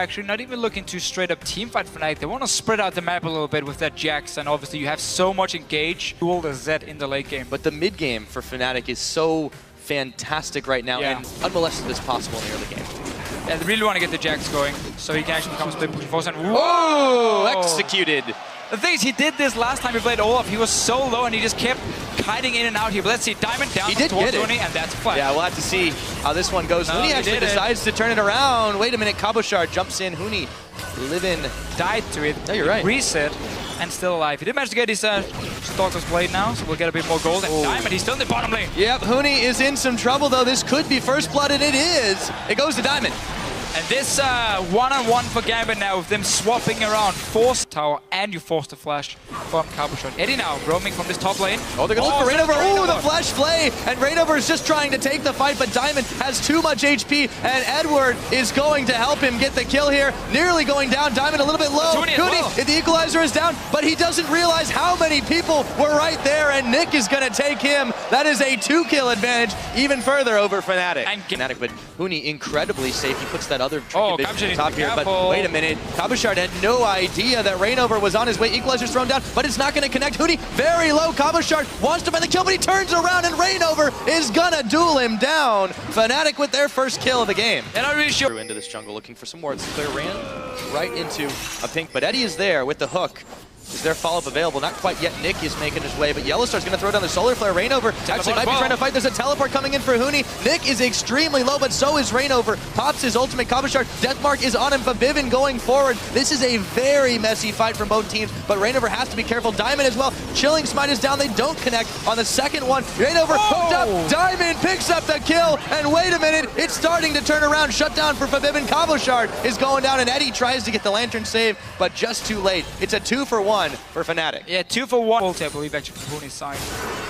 Actually, not even looking to straight up teamfight Fnatic. They want to spread out the map a little bit with their Jax, and obviously you have so much engage. Duel the Z in the late game. But the mid game for Fnatic is so fantastic right now and unmolested as possible in the early game. Yeah, they really want to get the Jax going, so he can actually become a split push force. And whoa! Executed. The thing is, he did this last time he played Olaf. He was so low and he just kept kiting in and out here. But let's see, Diamond down towards Huni, and that's fine. Yeah, we'll have to see how this one goes. Huni actually decides to turn it around. Wait a minute, Cabochard jumps in. Huni, Livin died to it. No, you're right. Reset, and still alive. He did manage to get his Stalker's Blade now, so we'll get a bit more gold. And Diamond, he's still in the bottom lane. Yep, Huni is in some trouble, though. This could be first blood, and it is. It goes to Diamond. And this one-on-one for Gambit now, with them swapping around. Force tower, and you force the flash from Cabochard. Eddie now roaming from this top lane. Oh, they're going to look for Reignover. Oh, the flash play. And Reignover is just trying to take the fight, but Diamond has too much HP, and Edward is going to help him get the kill here. Nearly going down. Diamond a little bit low. Huni, the equalizer is down, but he doesn't realize how many people were right there, and Nick is going to take him. That is a 2-kill advantage, even further over Fnatic. Fnatic, but Huni incredibly safe. He puts that other tricky vision on top here, but wait a minute. Cabochard had no idea that Reignover was on his way. Equalizer's thrown down, but it's not going to connect. Huni very low. Cabochard wants to find the kill, but he turns around and Reignover is going to duel him down. Fnatic with their first kill of the game. And I'm really sure into this jungle looking for some wards. Clear ran right into a pink, but Eddie is there with the hook. Is there follow-up available? Not quite yet. Nick is making his way, but Yellowstar's going to throw down the Solar Flare. Reignover actually might be trying to fight. There's a teleport coming in for Huni. Nick is extremely low, but so is Reignover. Pops his ultimate. Cabochard, Deathmark is on him. Fnatic going forward. This is a very messy fight from both teams, but Reignover has to be careful. Diamond as well. Chilling Smite is down. They don't connect on the second one. Reignover hooked up. Diamond picks up the kill, and wait a minute. It's starting to turn around. Shut down for Fnatic. Cabochard is going down, and Eddie tries to get the Lantern save, but just too late. It's a 2-for-1 for Fnatic. Yeah, 2-for-1. I believe actually from Huni's side.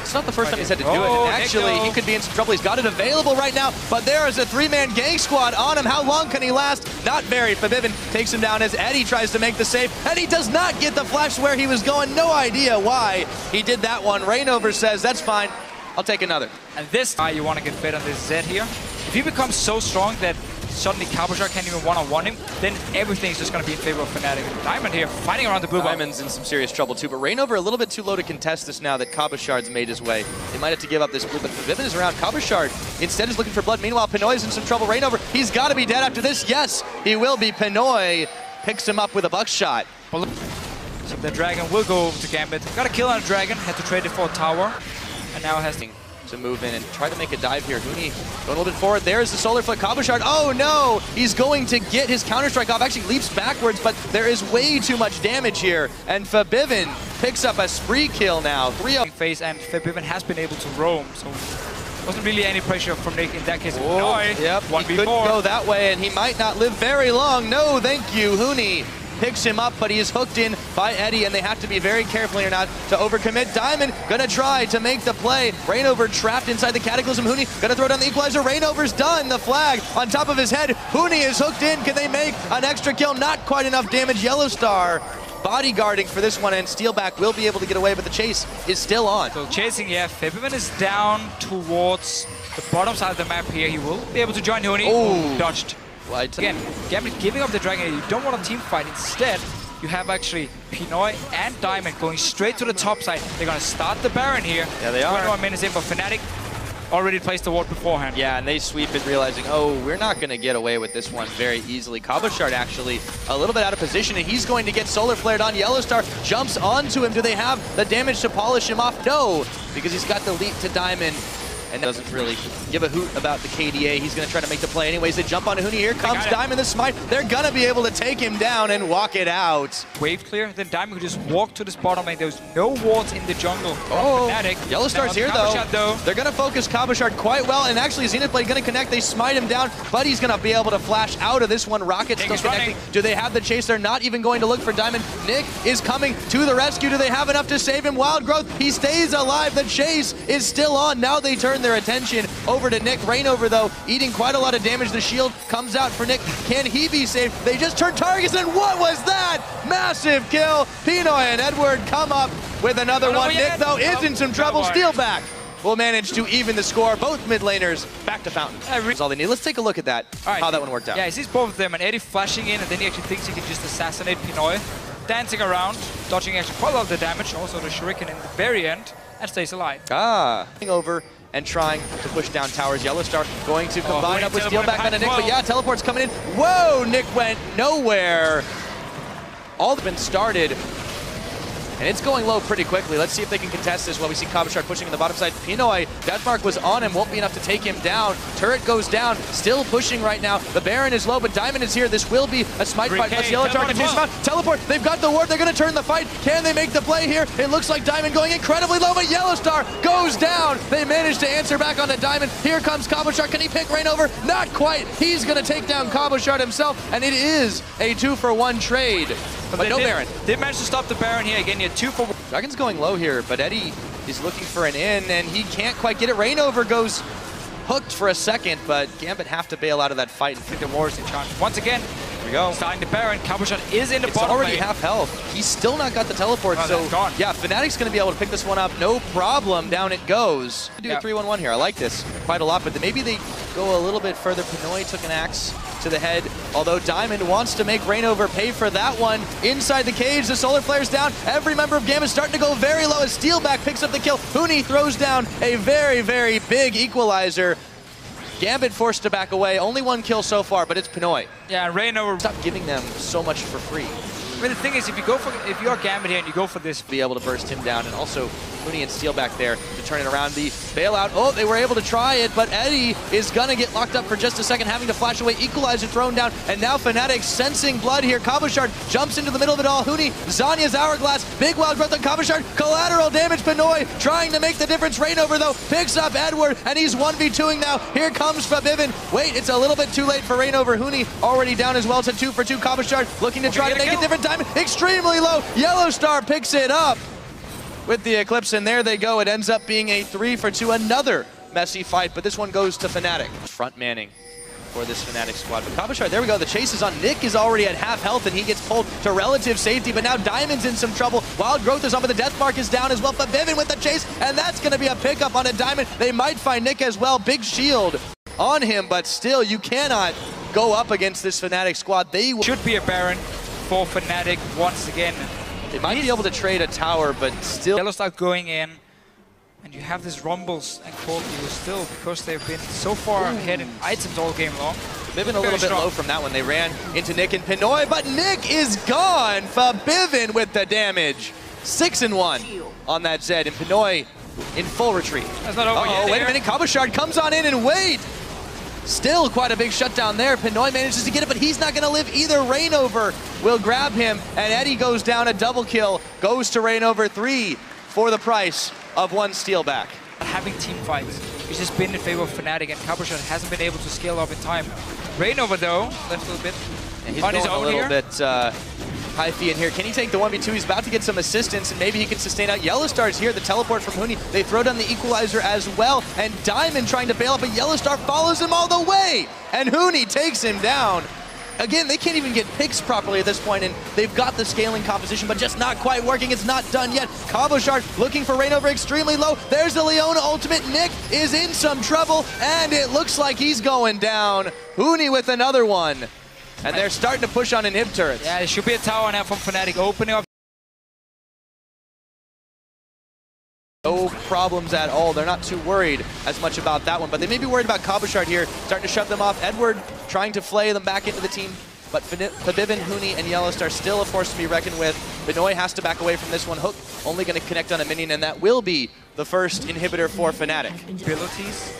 It's not the first time he's had to do it. And actually, he could be in some trouble. He's got it available right now, but there is a 3-man gang squad on him. How long can he last? Not very. Fnatic takes him down as Eddie tries to make the save, and he does not get the flash where he was going. No idea why he did that one. Reignover says, that's fine. I'll take another. And this time, you want to get fed on this Z here. If he becomes so strong that suddenly Cabochard can't even one-on-one him, then everything's just going to be in favor of Fnatic. Diamond here, fighting around the blue buff. Diamond's in some serious trouble too, but Reignover a little bit too low to contest this now that Cabochard's made his way. They might have to give up this blue, but Fnatic is around. Cabochard instead is looking for blood. Meanwhile, Pinoy's in some trouble. Reignover, he's got to be dead after this. Yes, he will be. Pinoy picks him up with a buckshot. So the dragon will go over to Gambit. Got a kill on a dragon, had to trade it for a tower, and now has to move in and try to make a dive here. Huni going a little bit forward. There's the Solar Flare. Cabochard. Oh no! He's going to get his counter-strike off. Actually leaps backwards, but there is way too much damage here. And Fnatic picks up a spree kill now. 3-0. Phase, and Fnatic has been able to roam, so wasn't really any pressure from Nick in that case. Yep, he couldn't go that way, and he might not live very long. No, thank you. Huni picks him up, but he is hooked in by Eddie, and they have to be very careful here not to overcommit. Diamond gonna try to make the play. Reignover trapped inside the Cataclysm. Huni gonna throw down the equalizer. Reignover's done. The flag on top of his head. Huni is hooked in. Can they make an extra kill? Not quite enough damage. Yellowstar bodyguarding for this one, and Steelback will be able to get away, but the chase is still on. So chasing, yeah, Fnatic is down towards the bottom side of the map here. He will be able to join Huni. Oh, dodged. Again, Gambit giving up the dragon. You don't want a team fight. Instead, you have actually Pinoy and Diamond going straight to the top side. They're going to start the Baron here. Yeah, they are. 21 minutes in, but Fnatic already placed the ward beforehand. Yeah, and they sweep it, realizing, oh, we're not going to get away with this one very easily. Cabochard actually a little bit out of position, and he's going to get Solar Flared on. Yellowstar jumps onto him. Do they have the damage to polish him off? No, because he's got the leap to Diamond. And doesn't really give a hoot about the KDA. He's going to try to make the play anyways. They jump onto Huni. Here comes Diamond, the smite. They're going to be able to take him down and walk it out. Wave clear, then Diamond could just walk to this bottom lane. There's no wards in the jungle. Yellowstar's here though. They're going to focus Cabochard quite well, and actually Zenith Blade going to connect. They smite him down, but he's going to be able to flash out of this one. Rocket still connecting. Do they have the chase? They're not even going to look for Diamond. Nick is coming to the rescue. Do they have enough to save him? Wild Growth, he stays alive. The chase is still on. Now they turn their attention over to Nick. Reignover, though, eating quite a lot of damage. The shield comes out for Nick. Can he be saved? They just turned targets, and what was that? Massive kill. Pinoy and Edward come up with another one. Nick, though, is in some trouble. Steelback will manage to even the score. Both mid laners back to Fountain. That's all they need. Let's take a look at that, how that one worked out. Yeah, he sees both of them, and Eddie flashing in, and then he actually thinks he can just assassinate Pinoy. Dancing around, dodging actually quite a lot of the damage, also the Shuriken in the very end, and stays alive. Over and trying to push down towers. Yellowstar going to combine up with steal back on Nick, but yeah, teleport's coming in. Whoa, Nick went nowhere. All been started. And it's going low pretty quickly. Let's see if they can contest this while we see Kabashard pushing in the bottom side. Pinoy, Deathmark was on him, won't be enough to take him down. Turret goes down, still pushing right now. The Baron is low, but Diamond is here. This will be a smite fight. Plus Yellowstar can chase him out. Teleport, they've got the ward, they're gonna turn the fight. Can they make the play here? It looks like Diamond going incredibly low, but Yellowstar goes down. They manage to answer back on the Diamond. Here comes Kabashard, can he pick Reignover? Not quite. He's gonna take down Kabashard himself, and it is a 2-for-1 trade. But no Baron. They managed to stop the Baron here again. You had 2-for-1. Dragon's going low here, but Eddie is looking for an in, and he can't quite get it. Reignover goes hooked for a second, but Gambit have to bail out of that fight and pick the wars in charge. Once again, here we go. Starting the Baron. Kabashard is in the bottom already lane. half health. He's still not got the teleport, oh, so gone. Yeah, Fnatic's going to be able to pick this one up. No problem. Down it goes. Do a 3-1-1 here. I like this quite a lot, but maybe they go a little bit further. Pinoy took an axe to the head, although Diamond wants to make Reignover pay for that one. Inside the cage, the Solar Flare's down. Every member of Gambit starting to go very low as Steelback picks up the kill. Huni throws down a very, very big equalizer. Gambit forced to back away. Only one kill so far, but it's Pinoy. Yeah, and Reignover. Stop giving them so much for free. I mean, the thing is, if you're Gambit here and you go for this, be able to burst him down, and also Huni and Steel back there to turn it around. The bailout. Oh, they were able to try it, but Eddie is gonna get locked up for just a second, having to flash away. Equalizer thrown down, and now Fnatic sensing blood here. Kabashard jumps into the middle of it all. Huni, Zanya's Hourglass, big wild growth on Kabashard. Collateral damage. Pinoy trying to make the difference. Reignover though picks up Edward, and he's 1v2ing now. Here comes Fabivin. Wait, it's a little bit too late for Reignover. Huni already down as well. It's a 2-for-2. Kabashard looking to try to make a different time. Extremely low. Yellowstar picks it up with the Eclipse, and there they go. It ends up being a 3-for-2. Another messy fight, but this one goes to Fnatic. Front manning for this Fnatic squad. But Kabashard, there we go. The chase is on. Nick is already at half health, and he gets pulled to relative safety, but now Diamond's in some trouble. Wild Growth is on, but the Death Mark is down as well. But Vivian with the chase, and that's going to be a pickup on a Diamond. They might find Nick as well. Big shield on him, but still, you cannot go up against this Fnatic squad. They should be a Baron for Fnatic once again. They might be able to trade a tower, but still. Yellowstar going in, and you have this Rumbles and Cold View still, because they've been so far ahead in items all game long. Bivin a little bit low from that one. They ran into Nick and Pinoy, but Nick is gone. Fabivin with the damage. 6-1 on that Zed, and Pinoy in full retreat. That's not over yet. Wait a minute. Kabashard comes on in and wait. Still quite a big shutdown there. Pinoy manages to get it, but he's not going to live either. Reignover will grab him, and Eddie goes down. A double kill goes to Reignover. 3 for the price of 1 steal back. Having team fights, it's just been in favor of Fnatic, and Kabashard hasn't been able to scale up in time. Reignover though, left a little bit on his own here. High fee in here. Can he take the 1v2? He's about to get some assistance, and maybe he can sustain out. Yellowstar's here. The teleport from Huni. They throw down the equalizer as well, and Diamond trying to bail up, but Yellowstar follows him all the way, and Huni takes him down. Again, they can't even get picks properly at this point, and they've got the scaling composition, but just not quite working. It's not done yet. Kabashard looking for Reignover extremely low. There's the Leona ultimate. Nick is in some trouble, and it looks like he's going down. Huni with another one. And they're starting to push on inhib turrets. Yeah, there should be a tower now from Fnatic opening up. No problems at all. They're not too worried as much about that one, but they may be worried about Kabashard here, starting to shove them off. Edward trying to flay them back into the team, but Fabivin, Huni, and Yellowstar still a force to be reckoned with. Benoy has to back away from this one. Hook only going to connect on a minion, and that will be the first inhibitor for Fnatic. Abilities.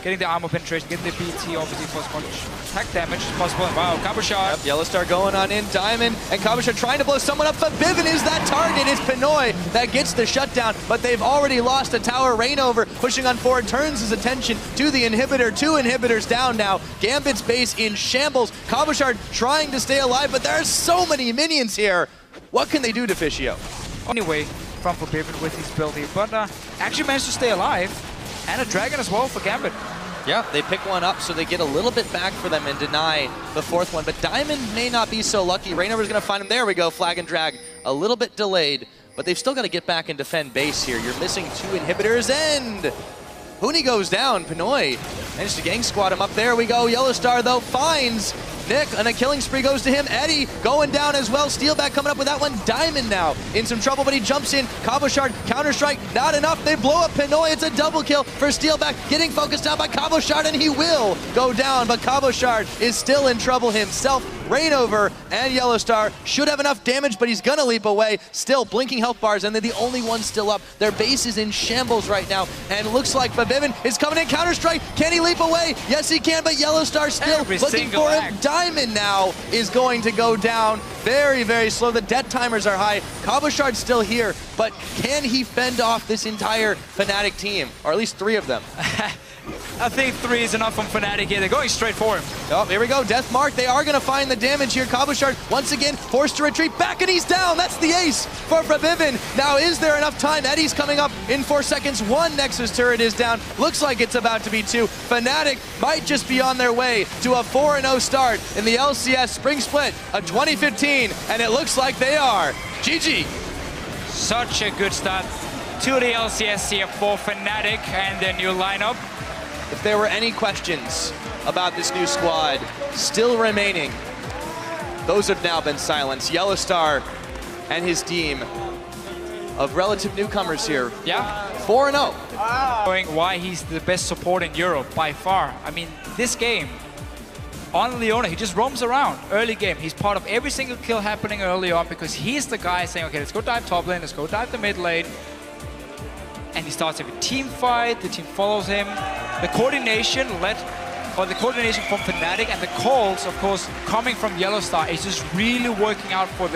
Getting the armor penetration, getting the BT obviously for as much attack damage as possible. Wow, Kabashard. Yep, Yellowstar going on in. Diamond and Kabashard trying to blow someone up. Fabivin is that target. It's Pinoy that gets the shutdown, but they've already lost a tower. Reignover pushing on forward, turns his attention to the inhibitor. 2 inhibitors down now. Gambit's base in shambles. Kabashard trying to stay alive, but there are so many minions here. What can they do to Fischio? Anyway, from Fabivin with his ability, but actually managed to stay alive. And a dragon as well for Gambit. Yeah, they pick one up, so they get a little bit back for them and deny the 4th one. But Diamond may not be so lucky. Reignover's going to find him. There we go, flag and drag. A little bit delayed, but they've still got to get back and defend base here. You're missing 2 inhibitors, and Huni goes down. Pinoy managed to gang squad him up. There we go. Yellowstar, though, finds Nick, and a killing spree goes to him. Eddie going down as well. Steelback coming up with that one. Diamond now in some trouble, but he jumps in. Cabochard, counter-strike, not enough. They blow up Pinoy. It's a double kill for Steelback. Getting focused down by Cabochard, and he will go down, but Cabochard is still in trouble himself. Reignover and Yellowstar should have enough damage, but he's gonna leap away. Still blinking health bars, and they're the only ones still up. Their base is in shambles right now, and looks like Babivin is coming in. Counter-strike, can he leap away? Yes, he can, but Yellowstar still looking for him. Diamond now is going to go down very, very slow. The death timers are high. Cabochard's still here, but can he fend off this entire Fnatic team, or at least 3 of them? I think 3 is enough from Fnatic here. They're going straight for him. Oh, here we go. Death mark. They are going to find the damage here. Cabochard once again forced to retreat back, and he's down. That's the ace for Babivin. Now, is there enough time? Eddie's coming up in 4 seconds. 1 Nexus turret is down. Looks like it's about to be 2. Fnatic might just be on their way to a 4-0 start in the LCS Spring Split of 2015, and it looks like they are. GG. Such a good start to the LCS here for Fnatic and their new lineup. If there were any questions about this new squad still remaining, those have now been silenced. Yellowstar and his team of relative newcomers here. Yeah. 4-0. Showing why he's the best support in Europe by far. I mean, this game, on Leona, he just roams around early game. He's part of every single kill happening early on because he's the guy saying, okay, let's go dive top lane, let's go dive the mid lane. And he starts every team fight, the team follows him. The coordination from Fnatic and the calls, of course, coming from Yellowstar is just really working out for them.